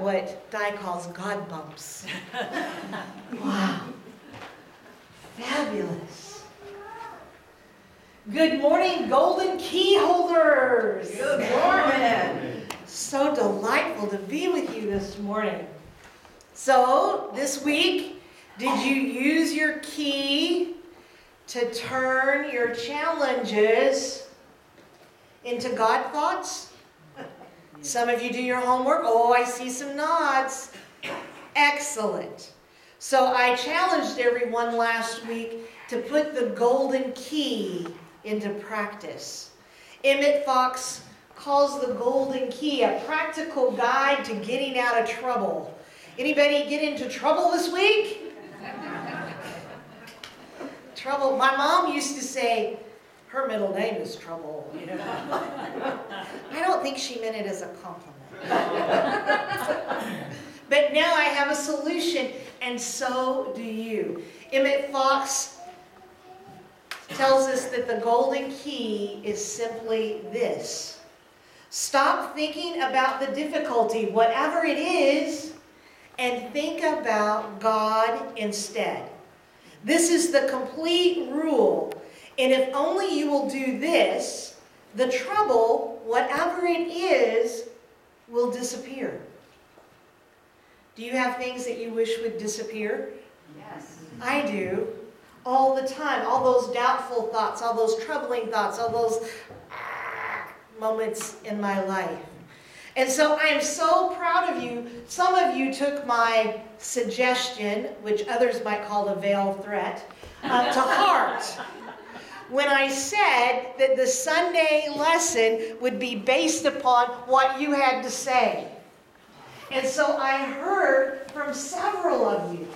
have what Di calls God bumps. Wow. Fabulous. Good morning, golden key holders. Good morning. So delightful to be with you this morning. So, this week, did you use your key to turn your challenges into God thoughts? Some of you do your homework. Oh, I see some nods. Excellent. So I challenged everyone last week to put the golden key into practice. Emmett Fox calls the golden key a practical guide to getting out of trouble. Anybody get into trouble this week? Trouble. My mom used to say, her middle name is Trouble. You know? I don't think she meant it as a compliment. But now I have a solution, and so do you. Emmett Fox tells us that the golden key is simply this. Stop thinking about the difficulty, whatever it is, and think about God instead. This is the complete rule. And if only you will do this, the trouble, whatever it is, will disappear. Do you have things that you wish would disappear? Yes. I do. All the time. All those doubtful thoughts, all those troubling thoughts, all those moments in my life. And so I am so proud of you. Some of you took my suggestion, which others might call a veiled threat, to heart. When I said that the Sunday lesson would be based upon what you had to say. And so I heard from several of you.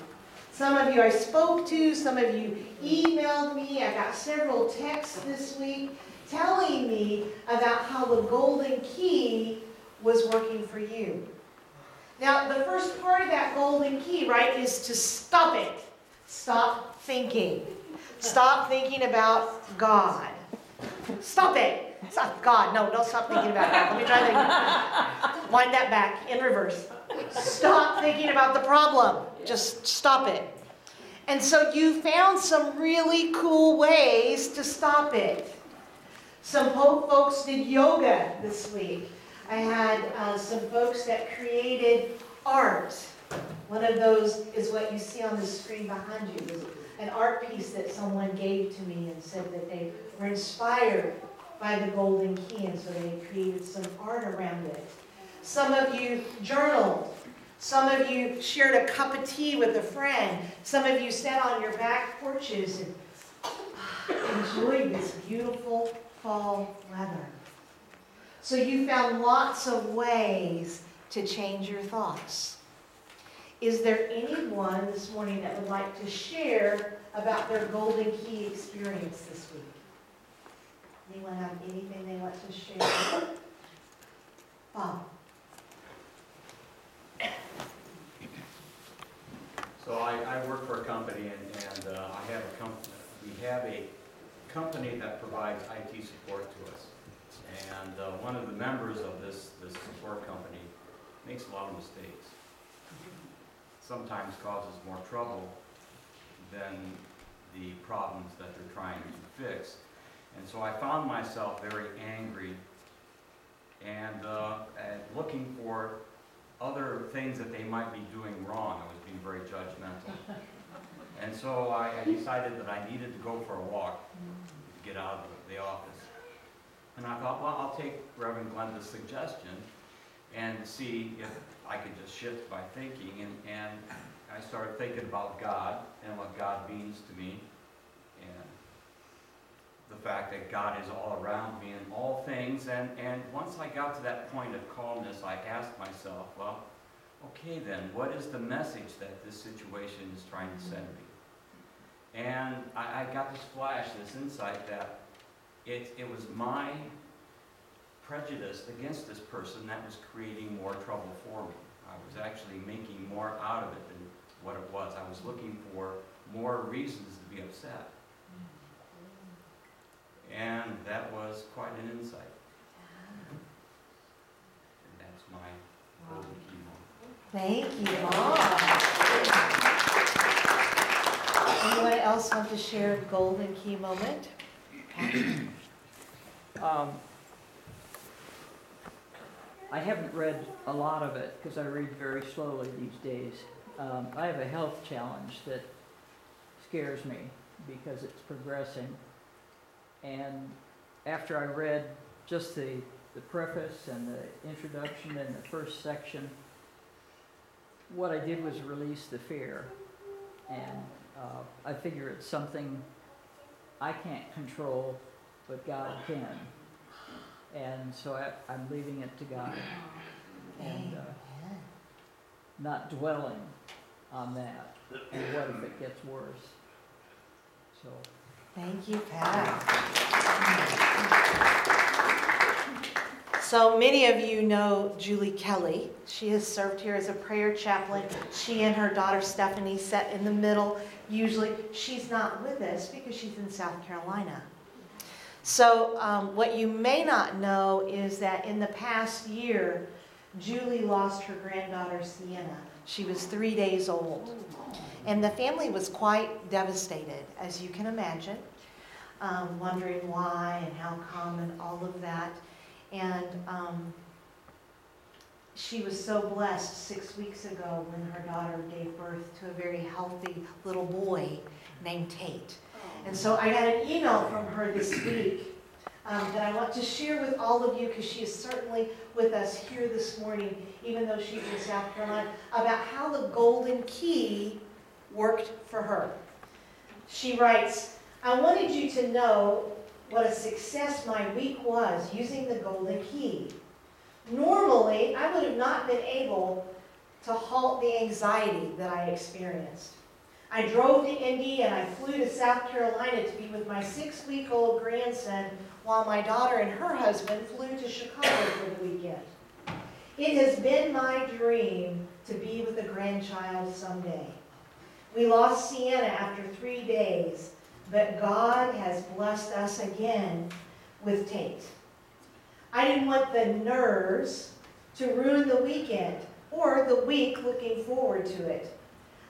Some of you I spoke to, some of you emailed me. I got several texts this week telling me about how the golden key was working for you. Now, the first part of that golden key, right, is to stop it. Stop thinking. Stop thinking about God. Stop it. Stop God. No, don't stop thinking about God. Let me try that. Wind that back in reverse. Stop thinking about the problem. Just stop it. And so you found some really cool ways to stop it. Some folks did yoga this week. I had some folks that created art. One of those is what you see on the screen behind you. It was an art piece that someone gave to me and said that they were inspired by the golden key, and so they created some art around it. Some of you journaled. Some of you shared a cup of tea with a friend. Some of you sat on your back porches and enjoyed this beautiful fall weather. So you found lots of ways to change your thoughts. Is there anyone this morning that would like to share about their golden key experience this week? Anyone have anything they want to share? Bob. So I work for a company, and we have a company that provides IT support to us. And one of the members of this support company makes a lot of mistakes. Sometimes causes more trouble than the problems that they're trying to fix. And so I found myself very angry and looking for other things that they might be doing wrong. I was being very judgmental. And so I decided that I needed to go for a walk to get out of the office. And I thought, well, I'll take Reverend Glenda's suggestion and see if I could just shift my thinking. And I started thinking about God and what God means to me, and the fact that God is all around me in all things. And once I got to that point of calmness, I asked myself, well, okay then, what is the message that this situation is trying to send me? And I got this flash, this insight that it was my prejudice against this person that was creating more trouble for me. I was actually making more out of it than what it was. I was looking for more reasons to be upset. And that was quite an insight. And that's my golden key moment. Thank you, Mom. Anyone else want to share a golden key moment? I haven't read a lot of it because I read very slowly these days. I have a health challenge that scares me because it's progressing. And after I read just the preface and the introduction and the first section, what I did was release the fear. And I figure it's something I can't control, but God can. And so I'm leaving it to God and not dwelling on that. And what if it gets worse? So. Thank you, Pat. So many of you know Julie Kelly. She has served here as a prayer chaplain. She and her daughter Stephanie sat in the middle. Usually she's not with us because she's in South Carolina. So what you may not know is that in the past year, Julie lost her granddaughter Sienna. She was 3 days old. And the family was quite devastated, as you can imagine, wondering why and how come and all of that. And she was so blessed 6 weeks ago when her daughter gave birth to a very healthy little boy named Tate. And so I got an email from her this week that I want to share with all of you, because she is certainly with us here this morning, even though she's in South Carolina, about how the golden key worked for her. She writes, I wanted you to know what a success my week was using the golden key. Normally, I would have not been able to halt the anxiety that I experienced. I drove to Indy and I flew to South Carolina to be with my 6-week-old grandson while my daughter and her husband flew to Chicago for the weekend. It has been my dream to be with a grandchild someday. We lost Sienna after 3 days, but God has blessed us again with Tate. I didn't want the nerves to ruin the weekend or the week looking forward to it.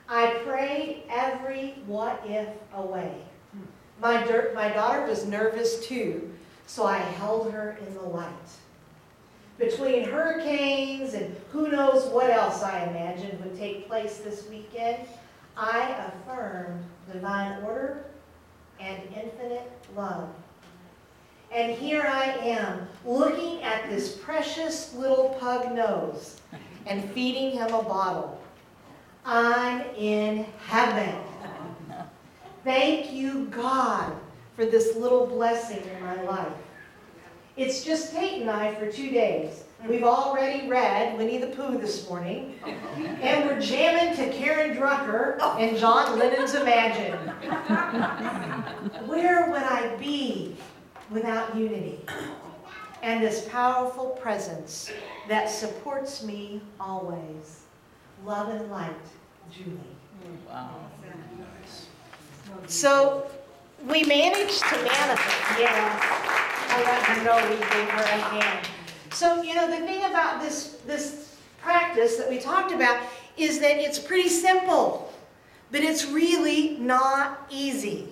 I prayed every what if away. My daughter was nervous too, so I held her in the light. Between hurricanes and who knows what else I imagined would take place this weekend, I affirmed divine order and infinite love. And here I am, looking at this precious little pug nose and feeding him a bottle. I'm in heaven. Thank you, God, for this little blessing in my life. It's just Tate and I for 2 days. We've already read Winnie the Pooh this morning, and we're jamming to Karen Drucker and John Lennon's Imagine. Where would I be without unity and this powerful presence that supports me always? Love and light, Julie. Wow. So we managed to manifest. Yeah, I let her know we gave her a hand. So, you know, the thing about this practice that we talked about is that it's pretty simple, but it's really not easy.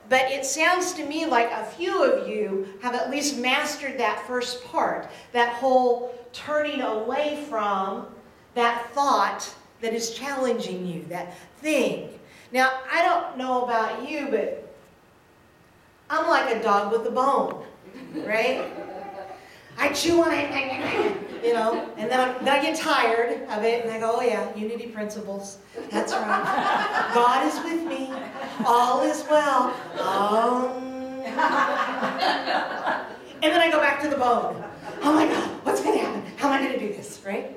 But it sounds to me like a few of you have at least mastered that first part, that whole turning away from that thought that is challenging you, that thing. Now, I don't know about you, but I'm like a dog with a bone, right? I chew on it, you know, and then I get tired of it, and I go, oh yeah, unity principles. That's right. God is with me. All is well. And then I go back to the bone. Oh my God, what's going to happen? How am I going to do this, right?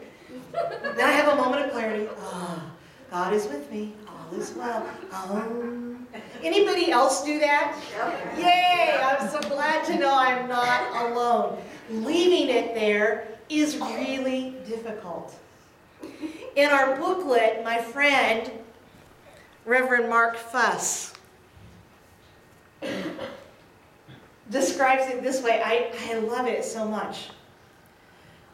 Then I have a moment of clarity. Oh, God is with me. All is well. Anybody else do that? Yay! I'm so glad to know I'm not alone. Leaving it there is really difficult. In our booklet, my friend, Reverend Mark Fuss, describes it this way. I love it so much.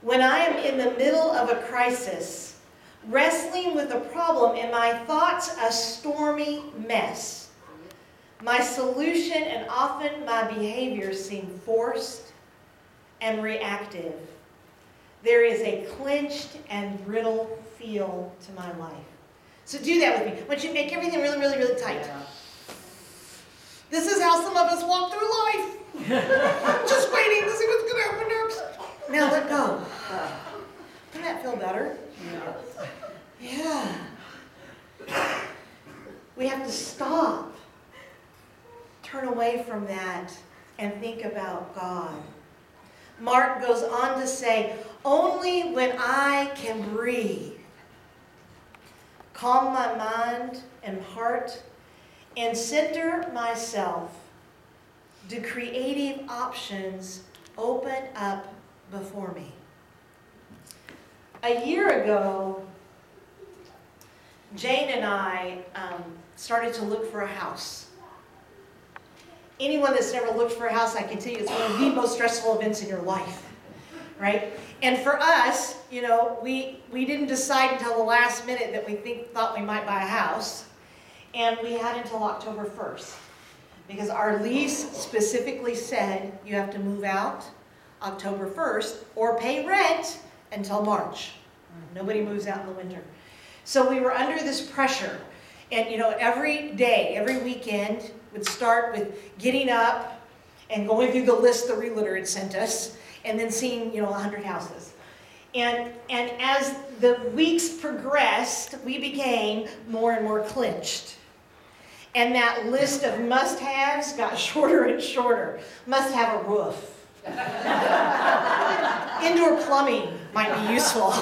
When I am in the middle of a crisis, wrestling with a problem and my thoughts a stormy mess. My solution and often my behavior seem forced and reactive. There is a clenched and brittle feel to my life. So do that with me. I want you to make everything really, really, really tight. Yeah. This is how some of us walk through life. Just waiting to see what's going to happen next. Now let go. Doesn't that feel better? Yeah. We have to stop. Turn away from that and think about God. Mark goes on to say, only when I can breathe, calm my mind and heart, and center myself, do creative options open up before me. A year ago, Jane and I started to look for a house. Anyone that's never looked for a house, I can tell you, it's one of the most stressful events in your life, right? And for us, you know, we didn't decide until the last minute that we thought we might buy a house, and we had until October 1st, because our lease specifically said you have to move out October 1st or pay rent until March. Nobody moves out in the winter. So we were under this pressure, and you know, every day, every weekend, would start with getting up and going through the list the realtor had sent us, and then seeing, you know, 100 houses. And as the weeks progressed, we became more and more clinched. And that list of must-haves got shorter and shorter. Must have a roof. Indoor plumbing might be useful.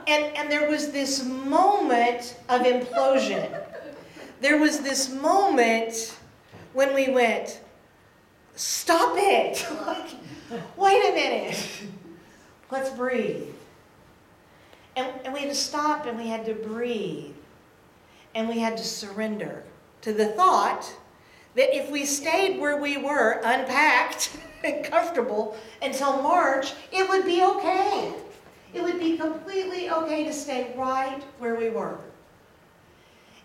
And there was this moment of implosion. There was this moment when we went, stop it. Like, wait a minute. Let's breathe. And we had to stop and we had to breathe. And we had to surrender to the thought that if we stayed where we were, unpacked and comfortable until March, it would be okay. It would be completely okay to stay right where we were.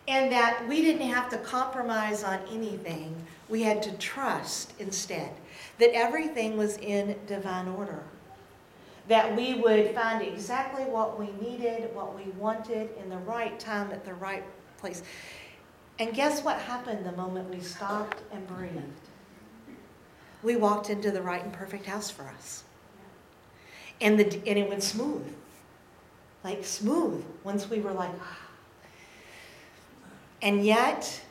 And that we didn't have to compromise on anything. We had to trust instead that everything was in divine order. That we would find exactly what we needed, what we wanted in the right time at the right place. And guess what happened the moment we stopped and breathed? We walked into the right and perfect house for us. And it went smooth. Like smooth. Once we were like, ah. And yet,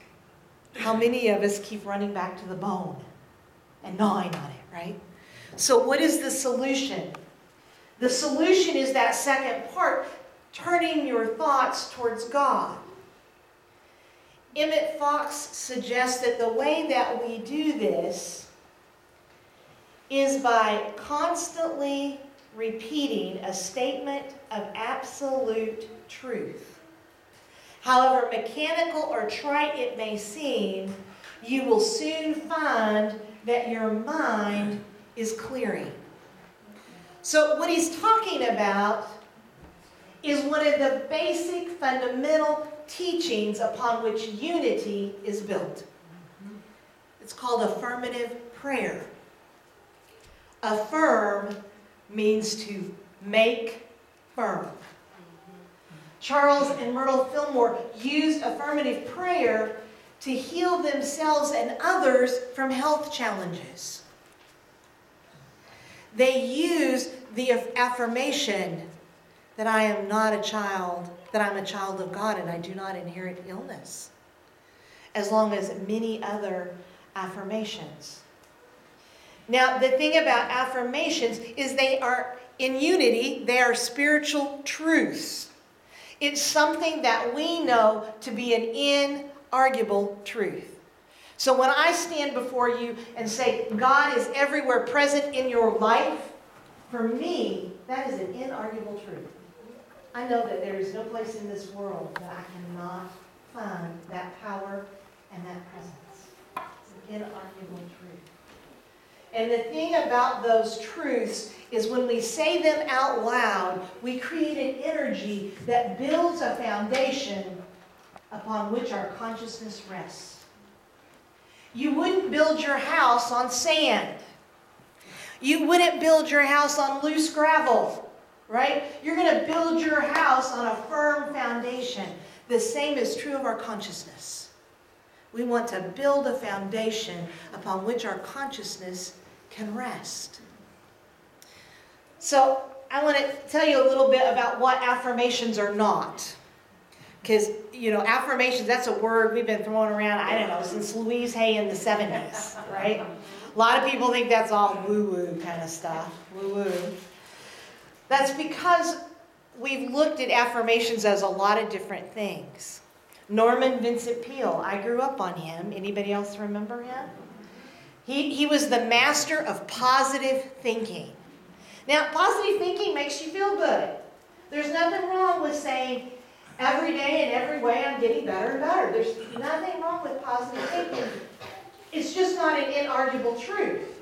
how many of us keep running back to the bone and gnawing on it, right? So what is the solution? The solution is that second part, turning your thoughts towards God. Emmett Fox suggests that the way that we do this is by constantly repeating a statement of absolute truth. However mechanical or trite it may seem, you will soon find that your mind is clearing. So what he's talking about is one of the basic fundamental teachings upon which unity is built. It's called affirmative prayer. Affirm means to make firm. Charles and Myrtle Fillmore used affirmative prayer to heal themselves and others from health challenges. They used the affirmation that I am not a child, that I'm a child of God and I do not inherit illness, as long as many other affirmations. Now, the thing about affirmations is they are in unity, they are spiritual truths. It's something that we know to be an inarguable truth. So when I stand before you and say, God is everywhere present in your life, for me, that is an inarguable truth. I know that there is no place in this world that I cannot find that power and that presence. It's an inarguable truth. And the thing about those truths is when we say them out loud, we create an energy that builds a foundation upon which our consciousness rests. You wouldn't build your house on sand. You wouldn't build your house on loose gravel, right? You're going to build your house on a firm foundation. The same is true of our consciousness. We want to build a foundation upon which our consciousness can rest. So I want to tell you a little bit about what affirmations are not. Because, affirmations, that's a word we've been throwing around, I don't know, since Louise Hay in the 70s, right? A lot of people think that's all woo-woo kind of stuff. Woo-woo. That's because we've looked at affirmations as a lot of different things. Norman Vincent Peale, I grew up on him. Anybody else remember him? He was the master of positive thinking. Now, positive thinking makes you feel good. There's nothing wrong with saying, every day and every way I'm getting better and better. There's nothing wrong with positive thinking. It's just not an inarguable truth.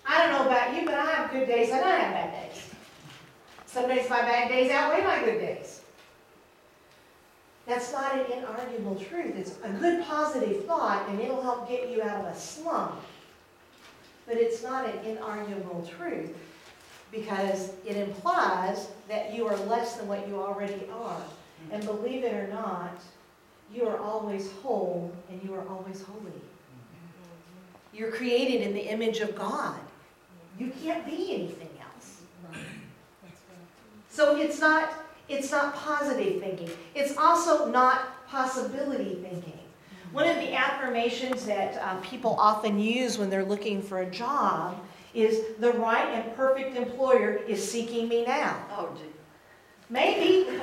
I don't know about you, but I have good days and I have bad days. Some days my bad days outweigh my good days. That's not an inarguable truth. It's a good positive thought and it'll help get you out of a slump. But it's not an inarguable truth because it implies that you are less than what you already are. And believe it or not, you are always whole and you are always holy. You're created in the image of God. You can't be anything else. So it's not positive thinking. It's also not possibility thinking. One of the affirmations that people often use when they're looking for a job is the right and perfect employer is seeking me now. Oh, gee. Maybe.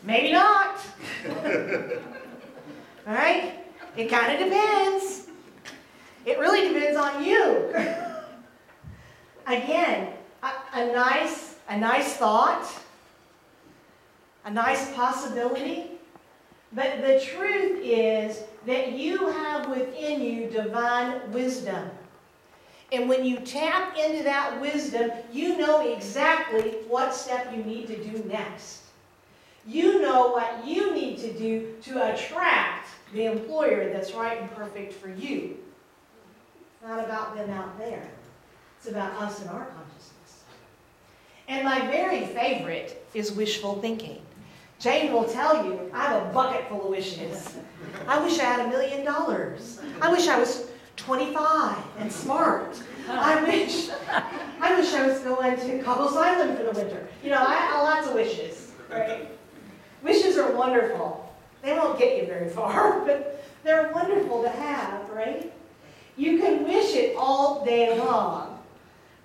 Maybe not. All right? It kind of depends. It really depends on you. Again, a nice thought, a nice possibility. But the truth is that you have within you divine wisdom. And when you tap into that wisdom, you know exactly what step you need to do next. You know what you need to do to attract the employer that's right and perfect for you. It's not about them out there. It's about us and our consciousness. And my very favorite is wishful thinking. Jane will tell you, I have a bucket full of wishes. I wish I had $1 million. I wish I was 25 and smart. I wish I was going to Cobble's Island for the winter. I have lots of wishes, right? Wishes are wonderful. They won't get you very far, but they're wonderful to have, right? You can wish it all day long,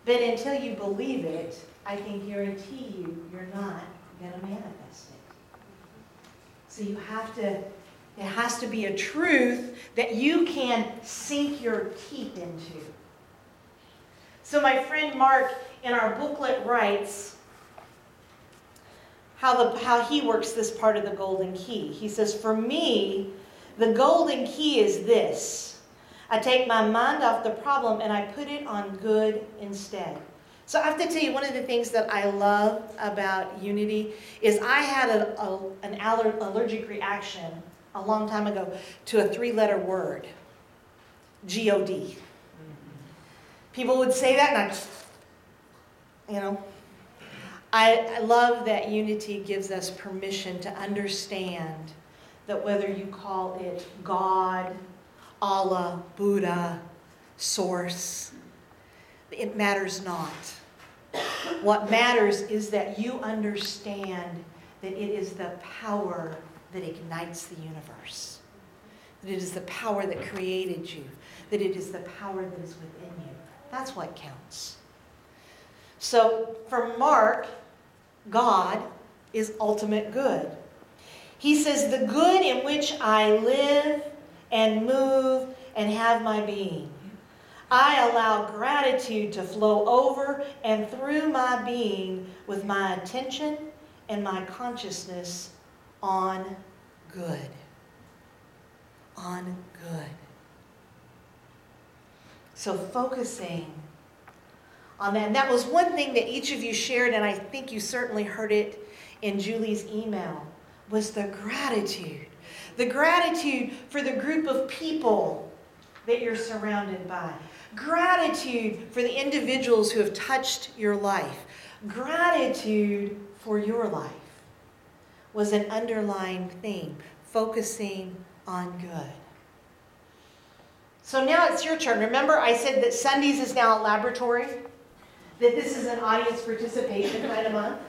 but until you believe it, I can guarantee you, you're not going to manifest it. So it has to be a truth that you can sink your teeth into. So my friend Mark in our booklet writes how he works this part of the golden key. He says, for me, the golden key is this. I take my mind off the problem and I put it on good instead. So I have to tell you, one of the things that I love about Unity is I had an allergic reaction a long time ago to a 3-letter word, G-O-D. People would say that and I love that Unity gives us permission to understand that whether you call it God, Allah, Buddha, Source, it matters not. What matters is that you understand that it is the power that ignites the universe. That it is the power that created you. That it is the power that is within you. That's what counts. So for Mark, God is ultimate good. He says, the good in which I live and move and have my being. I allow gratitude to flow over and through my being with my attention and my consciousness on good. On good. So focusing on that. And that was one thing that each of you shared, and I think you certainly heard it in Julie's email, was the gratitude. The gratitude for the group of people that you're surrounded by. Gratitude for the individuals who have touched your life. Gratitude for your life was an underlying theme, focusing on good. So now it's your turn. Remember I said that Sundays is now a laboratory? That this is an audience participation kind of month?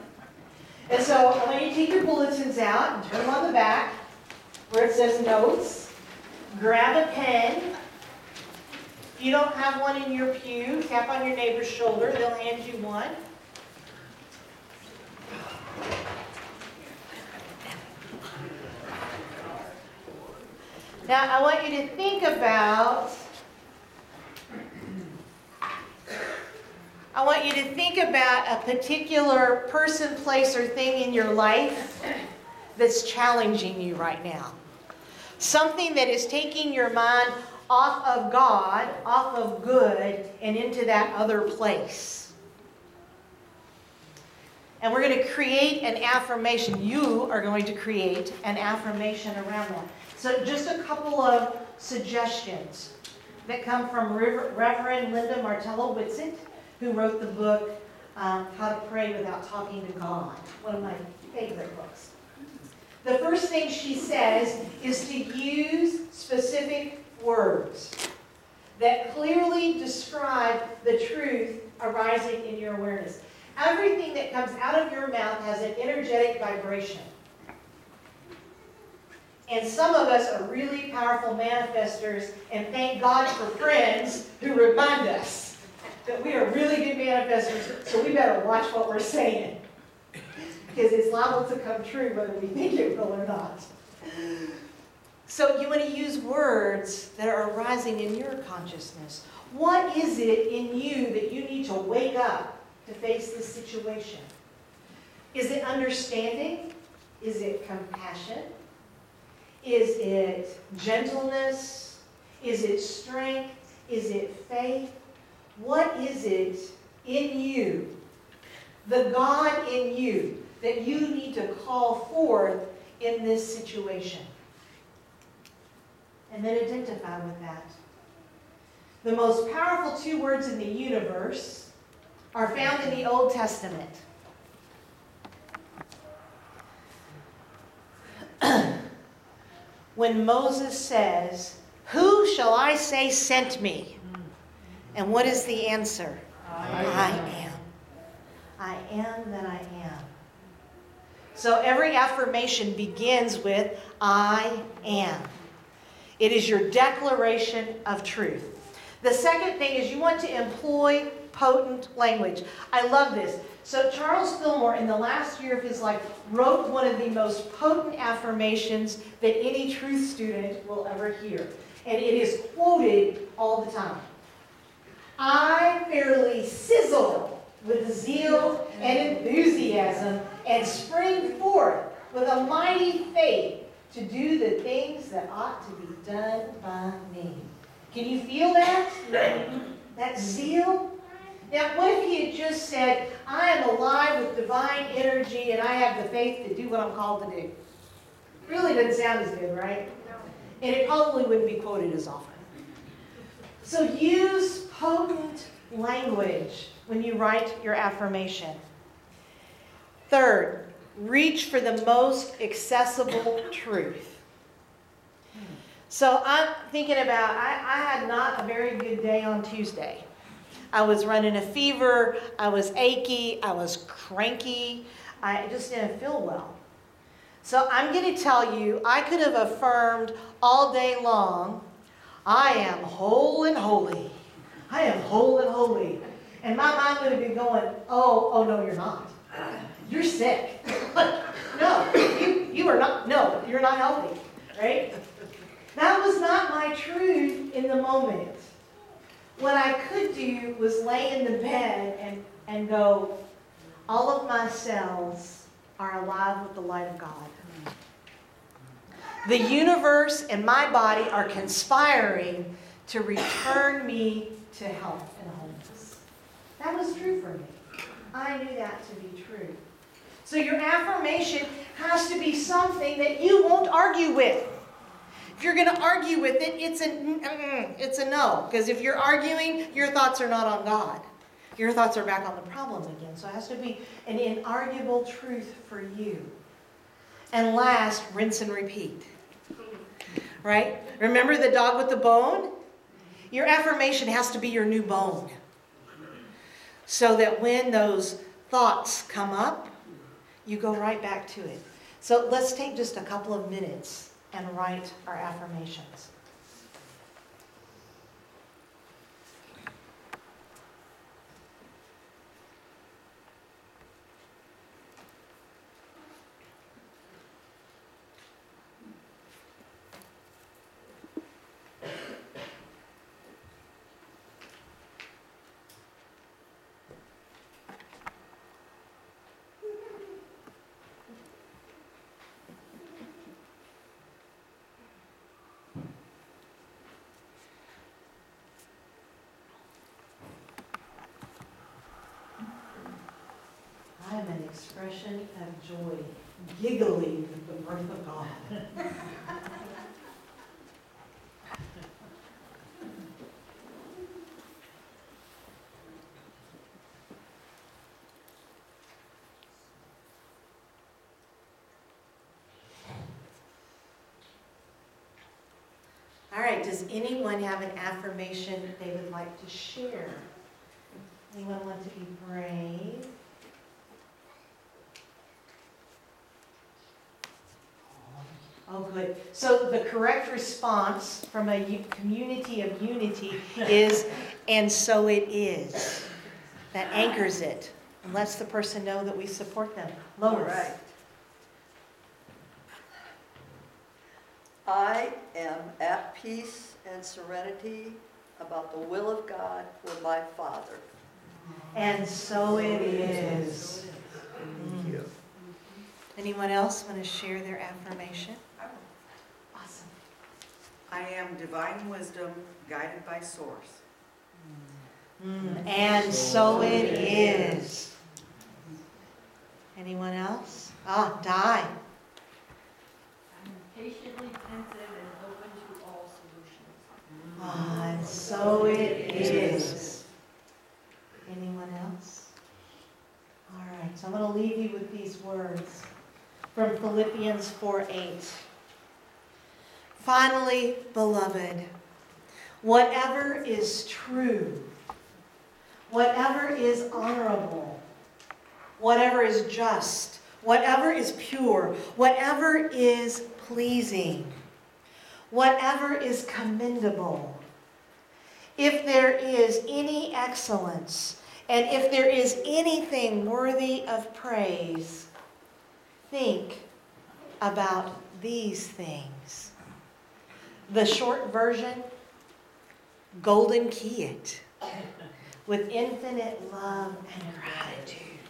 And so I want you to take your bulletins out and turn them on the back where it says notes. Grab a pen. If you don't have one in your pew, tap on your neighbor's shoulder. They'll hand you one. Now I want you to think about a particular person, place, or thing in your life that's challenging you right now. Something that is taking your mind off of God, off of good, and into that other place. And we're going to create an affirmation. You are going to create an affirmation around that. So just a couple of suggestions that come from Reverend Linda Martello-Whitsitt, who wrote the book, How to Pray Without Talking to God, one of my favorite books. The first thing she says is to use specific words that clearly describe the truth arising in your awareness. Everything that comes out of your mouth has an energetic vibration. And some of us are really powerful manifestors, and thank God for friends who remind us that we are really good manifestors, so we better watch what we're saying. Because it's liable to come true whether we think it will or not. So you want to use words that are arising in your consciousness. What is it in you that you need to wake up to face this situation? Is it understanding? Is it compassion? Is it gentleness? Is it strength? Is it faith? What is it in you, the God in you, that you need to call forth in this situation? And then identify with that. The most powerful two words in the universe are found in the Old Testament. When Moses says, "Who shall I say sent me?" And what is the answer? I am. I am that I am. So every affirmation begins with I am. It is your declaration of truth. The second thing is you want to employ potent language. I love this. So Charles Fillmore, in the last year of his life, wrote one of the most potent affirmations that any truth student will ever hear. And it is quoted all the time. I fairly sizzle with zeal and enthusiasm and spring forth with a mighty faith to do the things that ought to be done by me. Can you feel that? That zeal? Now, what if he had just said, I am alive with divine energy and I have the faith to do what I'm called to do? Really doesn't sound as good, right? And it probably wouldn't be quoted as often. So use potent language when you write your affirmation. Third, reach for the most accessible truth. So I'm thinking about, I had not a very good day on Tuesday. I was running a fever, I was achy, I was cranky, I just didn't feel well. So I'm going to tell you, I could have affirmed all day long, I am whole and holy. I am whole and holy. And my mind would have been going, oh no, you're not. You're sick. No, you are not, no, you're not healthy, right? That was not my truth in the moment. What I could do was lay in the bed and go, all of my cells are alive with the light of God. The universe and my body are conspiring to return me to health and wholeness. That was true for me. I knew that to be true. So your affirmation has to be something that you won't argue with. If you're going to argue with it, it's a no. Because if you're arguing, your thoughts are not on God. Your thoughts are back on the problem again. So it has to be an inarguable truth for you. And last, rinse and repeat. Right? Remember the dog with the bone? Your affirmation has to be your new bone. So that when those thoughts come up, you go right back to it. So let's take just a couple of minutes and write our affirmations. I am an expression of joy, giggling with the birth of God. All right, does anyone have an affirmation they would like to share? Anyone want to be brave? Oh, good. So the correct response from a community of unity is, and so it is. That anchors it and lets the person know that we support them. Lois. All right. I am at peace and serenity about the will of God for my Father. And so it is. Thank you. Anyone else want to share their affirmation? Awesome. I am divine wisdom guided by source. And so it is. Anyone else? Di. I'm patiently pensive and open to all solutions. And so it is. Anyone else? All right, so I'm going to leave you with these words from Philippians 4:8. Finally, beloved, whatever is true, whatever is honorable, whatever is just, whatever is pure, whatever is pleasing, whatever is commendable, if there is any excellence, and if there is anything worthy of praise, think about these things. The short version, golden key it with infinite love and gratitude.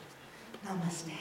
Namaste.